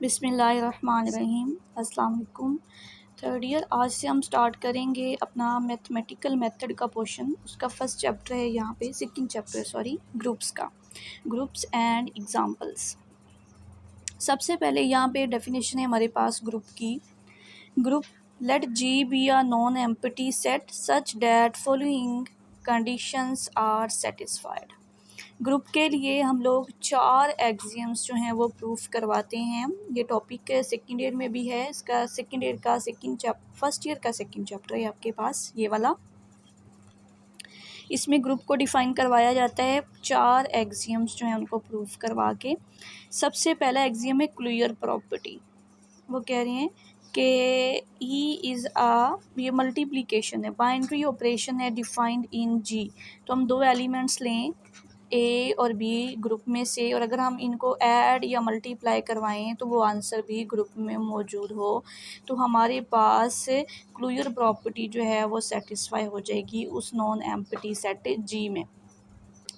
बिस्मिल्लाहिर्रहमानिर्रहीम। अस्सलाम वालेकुम। थर्ड ईयर, आज से हम स्टार्ट करेंगे अपना मैथमेटिकल मेथड का पोर्शन। उसका फर्स्ट चैप्टर है यहाँ पे, सेकंड चैप्टर सॉरी, ग्रुप्स का, ग्रुप्स एंड एग्जांपल्स। सबसे पहले यहाँ पे डेफिनेशन है हमारे पास ग्रुप की। Group, let G be a non empty set such that following conditions are satisfied. Group के लिए हम लोग 4 एक्सियम्स जो हैं वो प्रूफ करवाते हैं। ये टॉपिक सेकेंड ईयर में भी है। इसका सेकेंड ईयर का फर्स्ट ईयर का सेकेंड चैप्टर है आपके पास, ये वाला। इसमें ग्रुप को डिफ़ाइन करवाया जाता है 4 एक्सियम्स जो हैं उनको प्रूफ करवा के। सबसे पहला एक्सियम है क्लियर प्रॉपर्टी। वो कह रहे हैं कि ई इज़ ये मल्टीप्लिकेशन है, बाइनरी ऑपरेशन है डिफाइंड इन जी। तो हम 2 एलिमेंट्स लें ए और बी ग्रुप में से, और अगर हम इनको ऐड या मल्टीप्लाई करवाएं तो वो आंसर भी ग्रुप में मौजूद हो, तो हमारे पास क्लियर प्रॉपर्टी जो है वो सेटिस्फाई हो जाएगी उस नॉन एम्प्टी सेट जी में।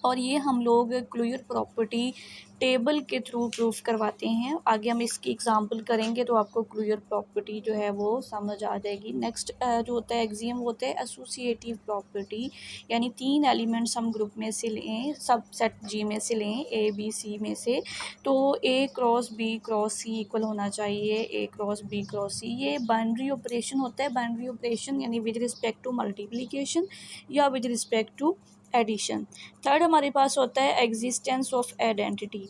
और ये हम लोग क्लियर प्रॉपर्टी टेबल के थ्रू प्रूफ करवाते हैं। आगे हम इसकी एग्जांपल करेंगे तो आपको क्लियर प्रॉपर्टी जो है वो समझ आ जाएगी। नेक्स्ट जो होता है एक्सियम, वो होता है एसोसिएटिव प्रॉपर्टी, यानी 3 एलिमेंट्स हम ग्रुप में से लें, सब सेट जी में से लें, ए बी सी में से, तो A cross B cross C equal होना चाहिए A cross B cross C. ये बाइनरी ऑपरेशन होता है। बाइनरी ऑपरेशन यानी विद रिस्पेक्ट टू मल्टीप्लिकेशन या with respect to addition. Third हमारे पास होता है एग्जिस्टेंस ऑफ आइडेंटिटी।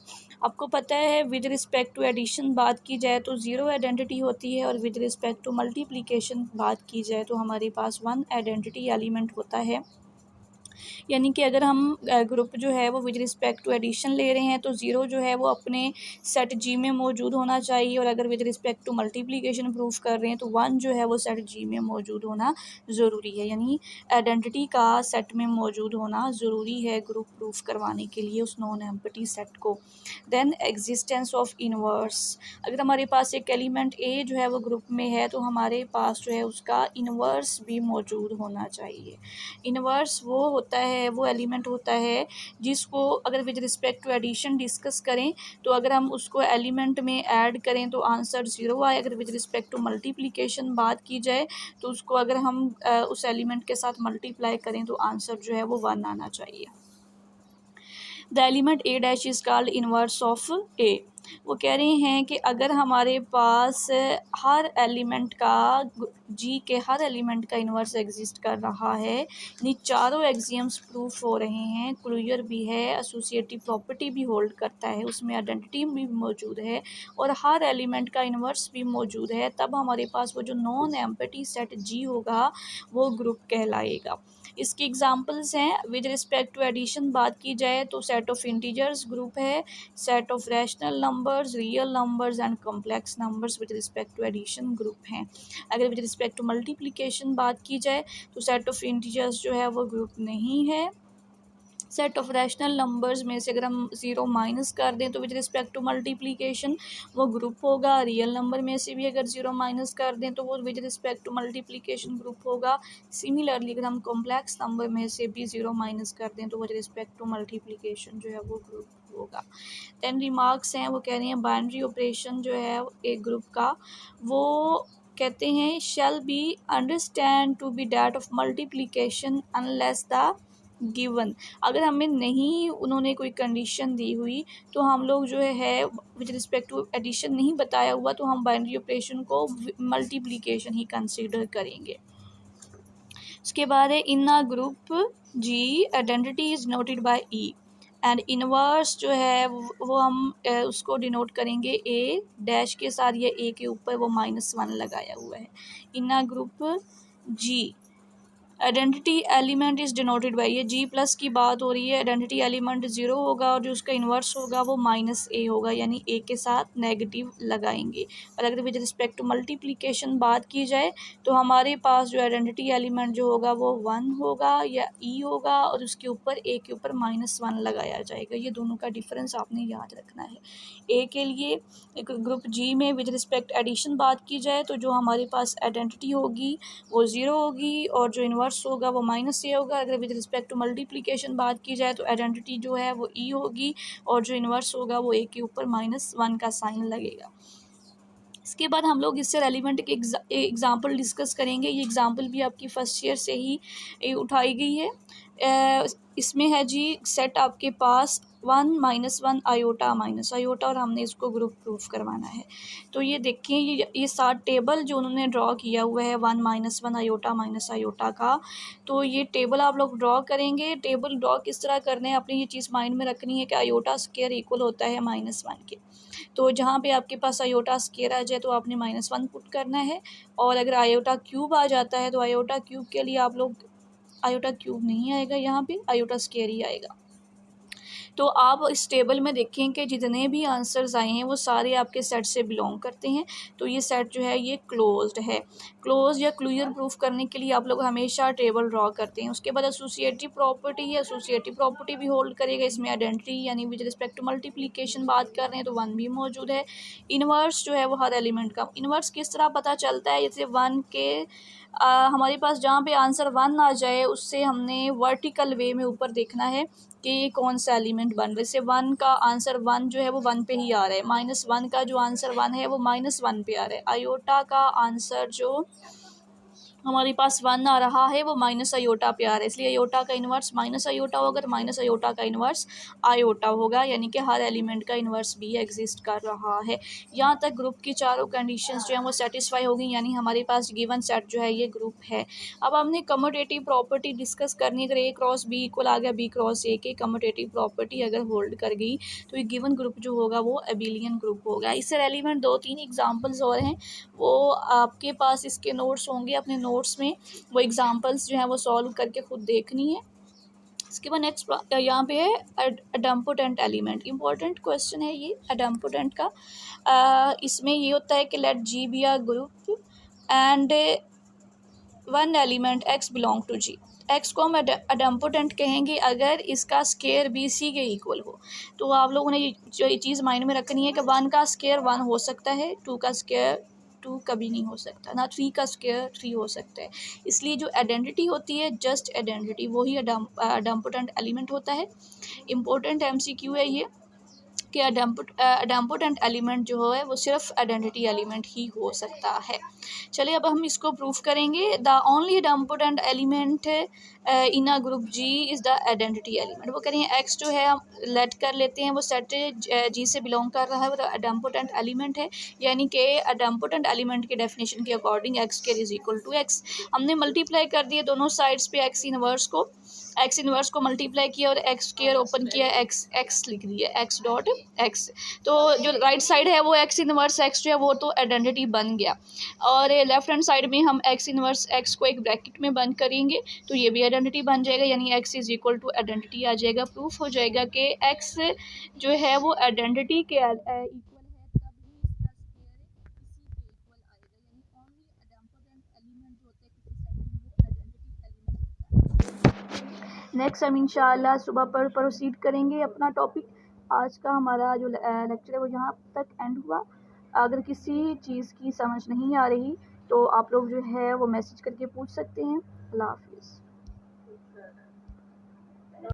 आपको पता है विद रिस्पेक्ट टू एडिशन बात की जाए तो 0 आइडेंटिटी होती है, और विद रिस्पेक्ट टू मल्टीप्लिकेशन बात की जाए तो हमारे पास 1 आइडेंटिटी एलिमेंट होता है। यानी कि अगर हम ग्रुप जो है वो विद रिस्पेक्ट टू एडिशन ले रहे हैं तो 0 जो है वो अपने सेट जी में मौजूद होना चाहिए, और अगर with respect to multiplication proof कर रहे हैं तो 1 जो है वो सेट जी में मौजूद होना ज़रूरी है। यानी आइडेंटिटी का सेट में मौजूद होना ज़रूरी है ग्रुप प्रूफ करवाने के लिए उस नॉन एम्प्टी सेट को। Then existence of inverse. अगर हमारे पास एक एलिमेंट ए जो है वो ग्रुप में है तो हमारे पास जो है उसका इनवर्स भी मौजूद होना चाहिए। इनवर्स वो होता है, वो एलिमेंट होता है जिसको अगर with respect to addition discuss करें तो अगर हम उसको एलिमेंट में ऐड करें तो आंसर 0 आए। अगर विद रिस्पेक्ट टू मल्टीप्लिकेशन बात की जाए तो उसको अगर हम उस एलिमेंट के साथ मल्टीप्लाई करें तो आंसर जो है वो 1 आना चाहिए। The element A dash is called inverse of A. वो कह रहे हैं कि अगर हमारे पास हर एलिमेंट का जी के हर एलिमेंट का इन्वर्स एग्जिस्ट कर रहा है, यानी चारों एक्सियम्स प्रूफ हो रहे हैं, क्लियर भी है, एसोसिएटिव प्रॉपर्टी भी होल्ड करता है, उसमें आइडेंटिटी भी मौजूद है, और हर एलिमेंट का इन्वर्स भी मौजूद है, तब हमारे पास वो जो नॉन एम्प्टी सेट जी होगा वो ग्रुप कहलाएगा। इसकी एग्जांपल्स हैं, विद रिस्पेक्ट टू एडिशन बात की जाए तो सेट ऑफ इंटीजर्स ग्रुप है, set of rational numbers, real numbers and complex numbers with respect to addition group हैं। अगर विद रिस्पेक्ट टू मल्टीप्लिकेशन बात की जाए तो सेट ऑफ इंटीजर्स जो है वो ग्रुप नहीं है। सेट ऑफ रैशनल नंबर्स में से अगर हम 0 माइनस कर दें तो विद रिस्पेक्ट टू मल्टीप्लिकेशन वो ग्रुप होगा। रियल नंबर में से भी अगर 0 माइनस कर दें तो वो with respect to multiplication group होगा। सिमिलरली अगर हम कॉम्प्लेक्स नंबर में से भी 0 माइनस कर दें तो विद रिस्पेक्ट टू मल्टीप्लिकेशन जो है वो ग्रुप होगा। देन रिमार्क्स हैं, वो कह रहे हैं बाइनरी ऑपरेशन जो है एक ग्रुप का, वो कहते हैं shall be understand to be that of multiplication unless the given. अगर हमें नहीं उन्होंने कोई कंडीशन दी हुई तो हम लोग जो है विद रिस्पेक्ट टू एडिशन नहीं बताया हुआ तो हम बाइनरी ऑपरेशन को मल्टीप्लिकेशन ही कंसीडर करेंगे। उसके बाद है in a group G identity is noted by E and inverse जो है वो हम उसको डिनोट करेंगे ए डैश के साथ, या ए के ऊपर वो -1 लगाया हुआ है। In a group G identity element is denoted by, ये जी प्लस की बात हो रही है, आइडेंटिटी एलिमेंट 0 होगा और जो उसका इन्वर्स होगा वो -a होगा, यानी a के साथ नेगेटिव लगाएंगे। और अगर विद रिस्पेक्ट टू मल्टीप्लिकेशन बात की जाए तो हमारे पास जो आइडेंटिटी एलिमेंट जो होगा वो 1 होगा या e होगा, और उसके ऊपर a के ऊपर -1 लगाया जाएगा। ये दोनों का डिफरेंस आपने याद रखना है। a के लिए ग्रुप जी में विद रिस्पेक्ट एडिशन बात की जाए तो जो हमारे पास आइडेंटिटी होगी वो 0 होगी, और जो इन्वर्स होगा वो -a होगा। अगर विद रिस्पेक्ट टू मल्टीप्लिकेशन बात की जाए तो आइडेंटिटी जो है वो e होगी, और जो इन्वर्स होगा वो a के ऊपर -1 का साइन लगेगा। इसके बाद हम लोग इससे रेलिवेंट के एग्ज़ाम्पल डिस्कस करेंगे। ये एग्ज़ाम्पल भी आपकी फ़र्स्ट ईयर से ही उठाई गई है। इसमें है जी सेट आपके पास 1 -1 आयोटा माइनस आयोटा, और हमने इसको ग्रुप प्रूफ करवाना है। तो ये देखिए ये सात टेबल जो उन्होंने ड्रॉ किया हुआ है 1 -1 आयोटा माइनस आयोटा का, तो ये टेबल आप लोग ड्रॉ करेंगे। टेबल ड्रॉ किस तरह करने हैं, आपने ये चीज़ माइंड में रखनी है कि आयोटा स्क्वायर इक्वल होता है -1 के। तो जहाँ पे आपके पास आयोटा स्क्वायर आ जाए तो आपने -1 पुट करना है, और अगर आयोटा क्यूब आ जाता है तो आयोटा क्यूब के लिए आप लोग, आयोटा क्यूब नहीं आएगा यहाँ पे, आयोटा स्क्वायर ही आएगा। तो आप इस टेबल में देखें कि जितने भी आंसर्स आए हैं वो सारे आपके सेट से बिलोंग करते हैं। तो ये सेट जो है ये क्लोज्ड है। क्लोज या क्लियर प्रूफ करने के लिए आप लोग हमेशा टेबल ड्रॉ करते हैं। उसके बाद एसोसिएटिव प्रॉपर्टी है, एसोसिएटिव प्रॉपर्टी भी होल्ड करेगा। इसमें आइडेंटिटी यानी विद रिस्पेक्ट टू मल्टीप्लिकेशन बात कर रहे हैं तो 1 भी मौजूद है। इन्वर्स जो है वो हर एलिमेंट का, इन्वर्स किस तरह पता चलता है, जैसे 1 के हमारे पास जहाँ पे आंसर 1 आ जाए उससे हमने वर्टिकल वे में ऊपर देखना है कि ये कौन सा एलिमेंट बन रहा है। जैसे 1 का आंसर 1 जो है वो 1 पे ही आ रहा है, -1 का जो आंसर 1 है वो -1 पे आ रहा है। आयोटा का आंसर जो हमारे पास 1 आ रहा है वो माइनस आयोटा पे आ रहा है, इसलिए आयोटा का इन्वर्स माइनस आयोटा होगा, तो माइनस आयोटा का इन्वर्स आयोटा होगा, यानी कि हर एलिमेंट का इन्वर्स भी एग्जिस्ट कर रहा है। यहाँ तक ग्रुप की चारों कंडीशंस जो हैं वो सेटिस्फाई होगी, यानी हमारे पास गिवन सेट जो है ये ग्रुप है। अब हमने कम्यूटेटिव प्रॉपर्टी डिस्कस करनी, अगर ए क्रॉस बी इक्वल आ गया बी क्रॉस ए के, कम्यूटेटिव प्रॉपर्टी अगर होल्ड कर गई तो ये गिवन ग्रुप जो होगा वो एबिलियन ग्रुप होगा। इससे रेलिवेंट 2-3 एग्जाम्पल्स और हैं, वो आपके पास इसके नोट्स होंगे, अपने नोट्स में वो एग्जांपल्स जो हैं वो सॉल्व करके खुद देखनी है। इसके बाद नेक्स्ट यहाँ पे है अडम्पोटेंट एलिमेंट। इंपॉर्टेंट क्वेश्चन है ये अडम्पोटेंट का। इसमें ये होता है कि let G be a group and 1 element X belong to G. X को हम अडम्पोटेंट कहेंगे अगर इसका स्केयर बी सी के इक्वल हो। तो आप लोगों ने ये चीज़ माइंड में रखनी है कि 1 का स्केयर 1 हो सकता है, 2 का स्केयर 2 कभी नहीं हो सकता ना, 3 का स्केयर 3 हो सकता है। इसलिए जो आइडेंटिटी होती है जस्ट आइडेंटिटी वही अडम्पोटेंट एलिमेंट होता है। इम्पोर्टेंट एमसीक्यू है ये कि अडम्पोटेंट एलिमेंट जो है वो सिर्फ आइडेंटिटी एलिमेंट ही हो सकता है। चलिए अब हम इसको प्रूफ करेंगे। The only idempotent element in a group G is the identity element. वो कह रही हैं एक्स जो है हम लेट कर लेते हैं वो सेट जी से बिलोंग कर रहा है, वो अडम्पोटेंट एलिमेंट है, यानी कि अडम्पोटेंट एलिमेंट के डेफिनेशन के according x square is equal to x. हमने मल्टीप्लाई कर दिए दोनों साइड्स पे एक्स इनवर्स को मल्टीप्लाई किया और एक्स स्क्वायर ओपन किया, एक्स लिख दिया, एक्स डॉट एक्स। तो जो राइट साइड है वो एक्स इनवर्स एक्स जो है वो तो आइडेंटिटी बन गया, और लेफ्ट हैंड साइड में हम एक्स इनवर्स एक्स को एक ब्रैकेट में बंद करेंगे तो ये भी आइडेंटिटी बन जाएगा, यानी X is equal to identity आ जाएगा। प्रूफ हो जाएगा कि एक्स जो है वो आइडेंटिटी के इक्वल है, तब ही इसका नेक्स्ट हम इंशाल्लाह सुबह पर प्रोसीड करेंगे अपना टॉपिक। आज का हमारा जो लेक्चर है वो यहाँ तक एंड हुआ। अगर किसी चीज़ की समझ नहीं आ रही तो आप लोग जो है वो मैसेज करके पूछ सकते हैं। अल्लाह हाफिज़।